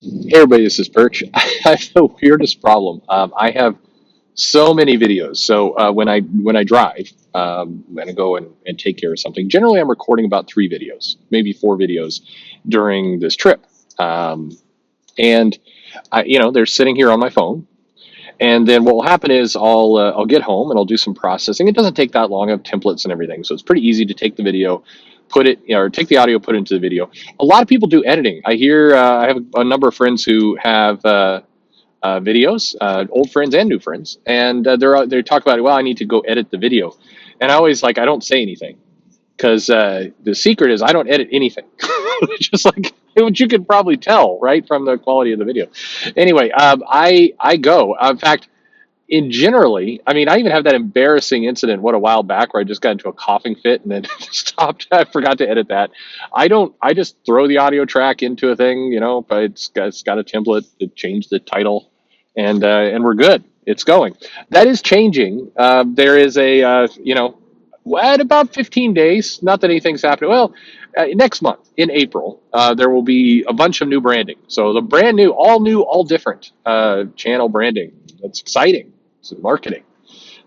Hey everybody, this is Perch. I have the weirdest problem. I have so many videos. So when I drive, when I go and take care of something, generally I'm recording about 3 videos, maybe 4 videos during this trip. Um, and they're sitting here on my phone. And then what will happen is I'll get home and I'll do some processing. It doesn't take that long. I have templates and everything, so it's pretty easy to take the video, put it, or take the audio, put it into the video. A lot of people do editing. I have a number of friends who have videos, old friends and new friends, and they talk about, well, I need to go edit the video, and I don't say anything because the secret is I don't edit anything. Just like which you could probably tell right from the quality of the video. Anyway, I go. In fact, in generally, I mean, I even have that embarrassing incident what a while back where I just got into a coughing fit and then stopped. I forgot to edit that. I don't. I just throw the audio track into a thing, but it's got a template to change the title, and we're good. It's going. That is changing. There is at about 15 days. Not that anything's happening. Well, next month in April, there will be a bunch of new branding. So the brand new, all different channel branding. That's exciting. It's marketing.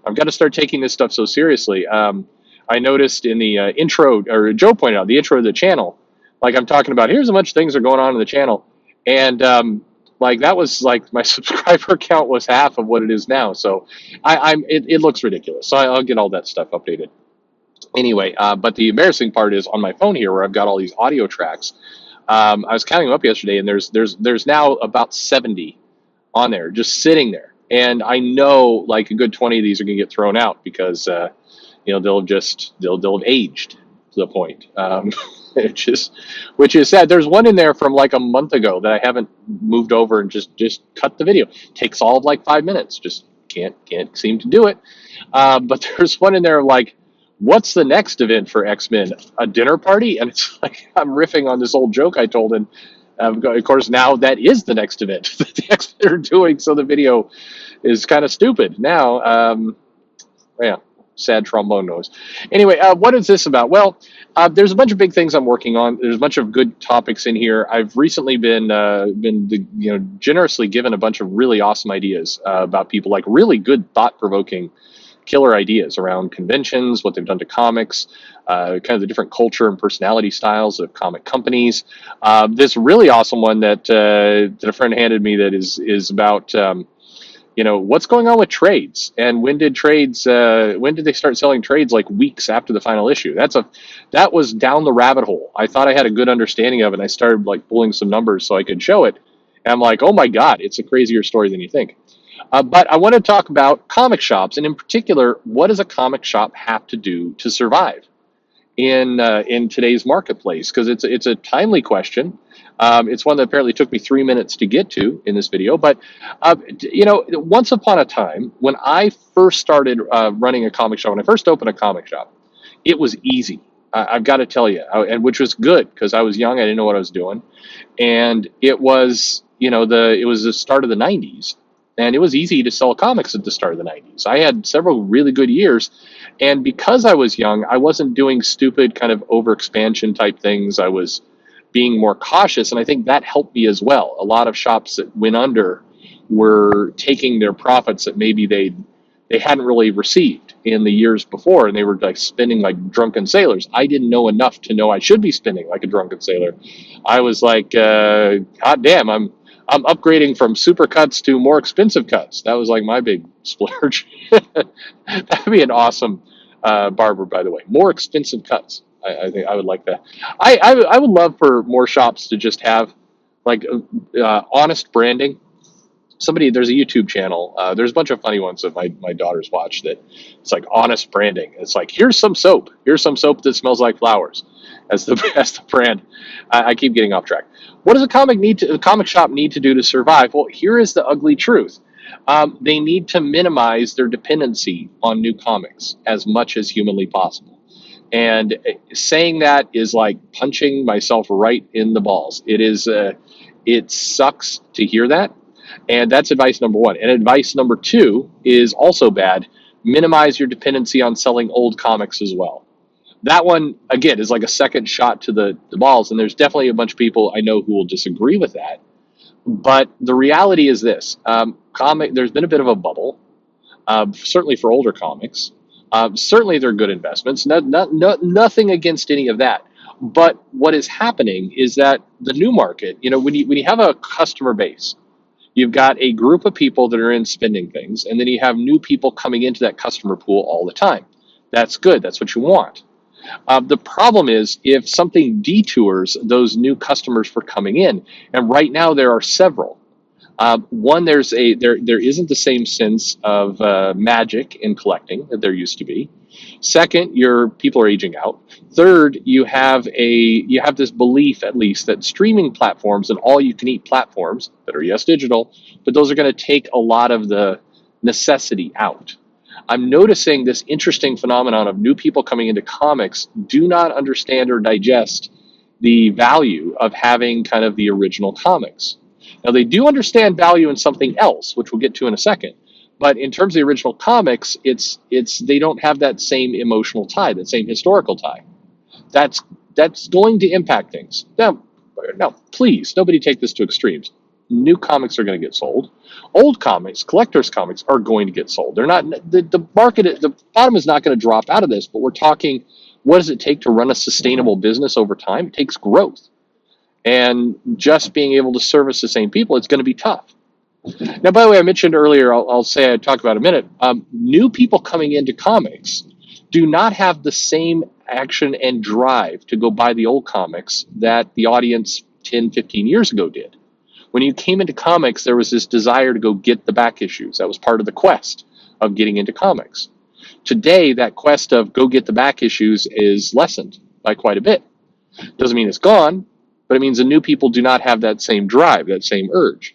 I've got to start taking this stuff so seriously. I noticed in the intro, or Joe pointed out, the intro of the channel, like I'm talking about, here's a bunch of things that are going on in the channel. And like that was like my subscriber count was half of what it is now. So it looks ridiculous. So I'll get all that stuff updated. Anyway, but the embarrassing part is on my phone here where I've got all these audio tracks. I was counting them up yesterday, and there's now about 70 on there, just sitting there. And I know like a good 20 of these are going to get thrown out because they'll have aged to the point, which is sad. There's one in there from like a month ago that I haven't moved over and just cut the video. Takes all of like 5 minutes. Just can't seem to do it. But there's one in there like, what's the next event for X-Men? A dinner party? And it's like I'm riffing on this old joke I told, and of course, now that is the next event that the X-Men are doing, so the video is kind of stupid. Now, yeah, sad trombone noise. Anyway, what is this about? Well, there's a bunch of big things I'm working on. There's a bunch of good topics in here. I've recently been generously given a bunch of really awesome ideas about people, like really good, thought-provoking killer ideas around conventions, what they've done to comics, kind of the different culture and personality styles of comic companies. This really awesome one that a friend handed me that is about what's going on with trades, and when did they start selling trades like weeks after the final issue? That was down the rabbit hole. I thought I had a good understanding of it, and I started like pulling some numbers so I could show it, and I'm like, oh my god, it's a crazier story than you think. But I want to talk about comic shops, and in particular, what does a comic shop have to do to survive in today's marketplace? Because it's a timely question. It's one that apparently took me 3 minutes to get to in this video. But once upon a time, when I first started running a comic shop, when I first opened a comic shop, it was easy. I've got to tell you, and which was good because I was young, I didn't know what I was doing, and it was it was the start of the '90s. And it was easy to sell comics at the start of the '90s. I had several really good years. And because I was young, I wasn't doing stupid kind of overexpansion type things. I was being more cautious. And I think that helped me as well. A lot of shops that went under were taking their profits that maybe they hadn't really received in the years before. And they were like spending like drunken sailors. I didn't know enough to know I should be spending like a drunken sailor. I was like, God damn, I'm upgrading from super cuts to more expensive cuts. That was like my big splurge. That'd be an awesome barber, by the way. More expensive cuts. I think I would like that. I would love for more shops to just have like honest branding. There's a YouTube channel. There's a bunch of funny ones that my daughters watch that it's like honest branding. It's like, here's some soap. Here's some soap that smells like flowers as the brand. I keep getting off track. What does a comic shop need to do to survive? Well, here is the ugly truth. They need to minimize their dependency on new comics as much as humanly possible. And saying that is like punching myself right in the balls. It sucks to hear that. And that's advice number one. And advice number two is also bad. Minimize your dependency on selling old comics as well. That one, again, is like a second shot to the balls. And there's definitely a bunch of people I know who will disagree with that. But the reality is this: there's been a bit of a bubble, certainly for older comics. Certainly, they're good investments. Nothing against any of that. But what is happening is that the new market, when you have a customer base, you've got a group of people that are in spending things, and then you have new people coming into that customer pool all the time. That's good. That's what you want. The problem is if something detours those new customers for coming in, and right now there are several. One, there isn't the same sense of magic in collecting that there used to be. Second, your people are aging out. Third, you have this belief, at least, that streaming platforms and all you can eat platforms that are, yes, digital, but those are going to take a lot of the necessity out. I'm noticing this interesting phenomenon of new people coming into comics do not understand or digest the value of having kind of the original comics. Now, they do understand value in something else, which we'll get to in a second. But in terms of the original comics, it's they don't have that same emotional tie, that same historical tie. That's that's going to impact things. Now, please, nobody take this to extremes. New comics are going to get sold. Old comics, collectors' comics, are going to get sold. They're not the market. The bottom is not going to drop out of this. But we're talking, what does it take to run a sustainable business over time? It takes growth, and just being able to service the same people, it's going to be tough. Now, by the way, I mentioned earlier, I'll say I'd talk about in a minute, new people coming into comics do not have the same action and drive to go buy the old comics that the audience 10, 15 years ago did. When you came into comics, there was this desire to go get the back issues. That was part of the quest of getting into comics. Today, that quest of go get the back issues is lessened by quite a bit. Doesn't mean it's gone, but it means the new people do not have that same drive, that same urge.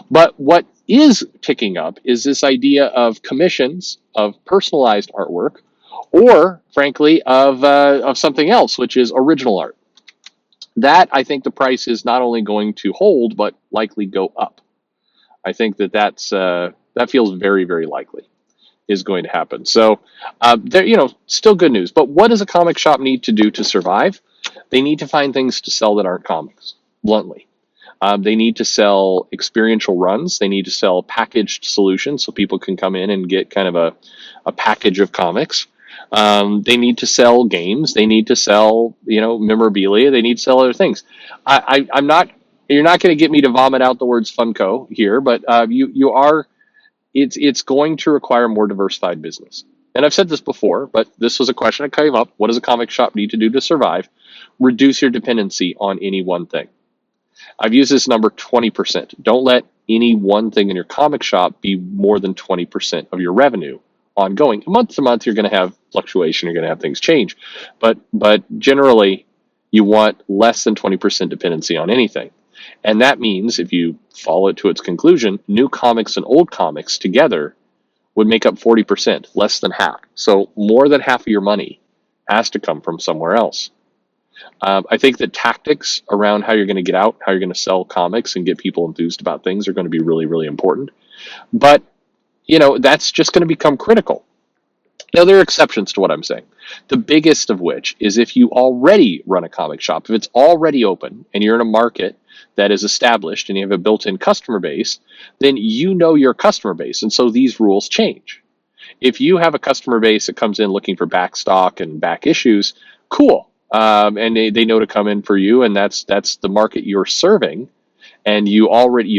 But what is ticking up is this idea of commissions, of personalized artwork, or frankly, of something else, which is original art. That, I think, the price is not only going to hold, but likely go up. I think that feels very, very likely is going to happen. So, still good news. But what does a comic shop need to do to survive? They need to find things to sell that aren't comics, bluntly. They need to sell experiential runs. They need to sell packaged solutions so people can come in and get kind of a package of comics. They need to sell games. They need to sell, memorabilia. They need to sell other things. I'm not. You're not going to get me to vomit out the words Funko here, but you are. It's going to require more diversified business. And I've said this before, but this was a question that came up. What does a comic shop need to do to survive? Reduce your dependency on any one thing. I've used this number 20%. Don't let any one thing in your comic shop be more than 20% of your revenue ongoing. Month to month, you're going to have fluctuation. You're going to have things change. But generally, you want less than 20% dependency on anything. And that means, if you follow it to its conclusion, new comics and old comics together would make up 40%, less than half. So more than half of your money has to come from somewhere else. I think the tactics around how you're going to get out, how you're going to sell comics and get people enthused about things are going to be really, really important. But, that's just going to become critical. Now, there are exceptions to what I'm saying. The biggest of which is if you already run a comic shop, if it's already open and you're in a market that is established and you have a built-in customer base, then you know your customer base. And so these rules change. If you have a customer base that comes in looking for back stock and back issues, cool. And they know to come in for you, and that's the market you're serving, and you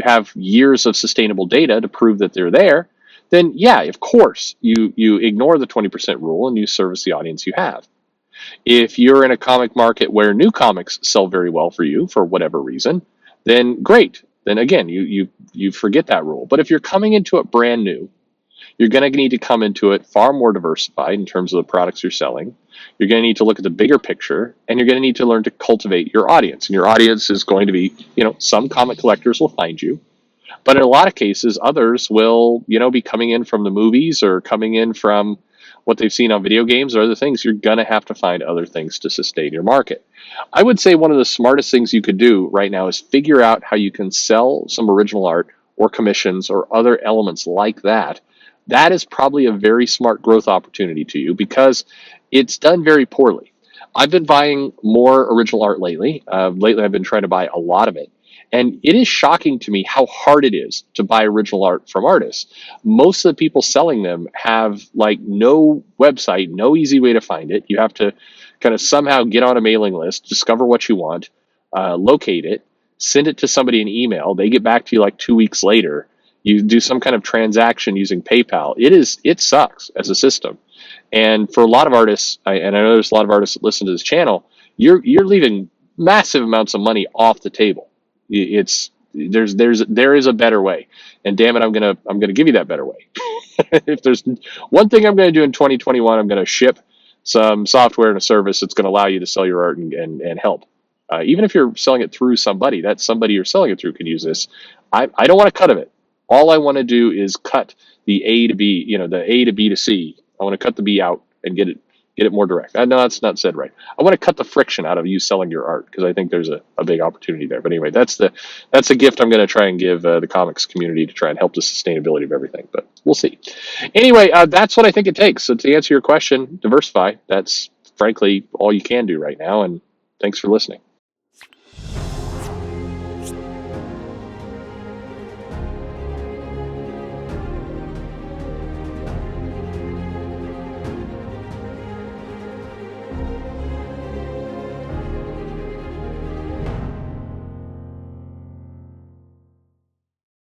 have years of sustainable data to prove that they're there, then yeah, of course, you ignore the 20% rule and you service the audience you have. If you're in a comic market where new comics sell very well for you for whatever reason, then great. Then again, you forget that rule. But if you're coming into it brand new, you're going to need to come into it far more diversified in terms of the products you're selling. You're going to need to look at the bigger picture, and you're going to need to learn to cultivate your audience. And your audience is going to be, some comic collectors will find you, but in a lot of cases, others will, be coming in from the movies or coming in from what they've seen on video games or other things. You're going to have to find other things to sustain your market. I would say one of the smartest things you could do right now is figure out how you can sell some original art or commissions or other elements like that. That is probably a very smart growth opportunity to you because it's done very poorly. I've been buying more original art lately. Lately, I've been trying to buy a lot of it. And it is shocking to me how hard it is to buy original art from artists. Most of the people selling them have like no website, no easy way to find it. You have to kind of somehow get on a mailing list, discover what you want, locate it, send it to somebody in email. They get back to you like 2 weeks later. You do some kind of transaction using PayPal. It sucks as a system. And for a lot of artists, and I know there's a lot of artists that listen to this channel, you're leaving massive amounts of money off the table. It's there is a better way, and damn it, I'm gonna give you that better way. If there's one thing I'm gonna do in 2021, I'm gonna ship some software and a service that's gonna allow you to sell your art and help. Even if you're selling it through somebody, that somebody you're selling it through can use this. I don't want a cut of it. All I want to do is cut the A to B, the A to B to C. I want to cut the B out and get it more direct. I know that's not said right. I want to cut the friction out of you selling your art because I think there's a big opportunity there. But anyway, that's the gift I'm going to try and give the comics community to try and help the sustainability of everything. But we'll see. Anyway, that's what I think it takes. So to answer your question, diversify. That's frankly all you can do right now. And thanks for listening.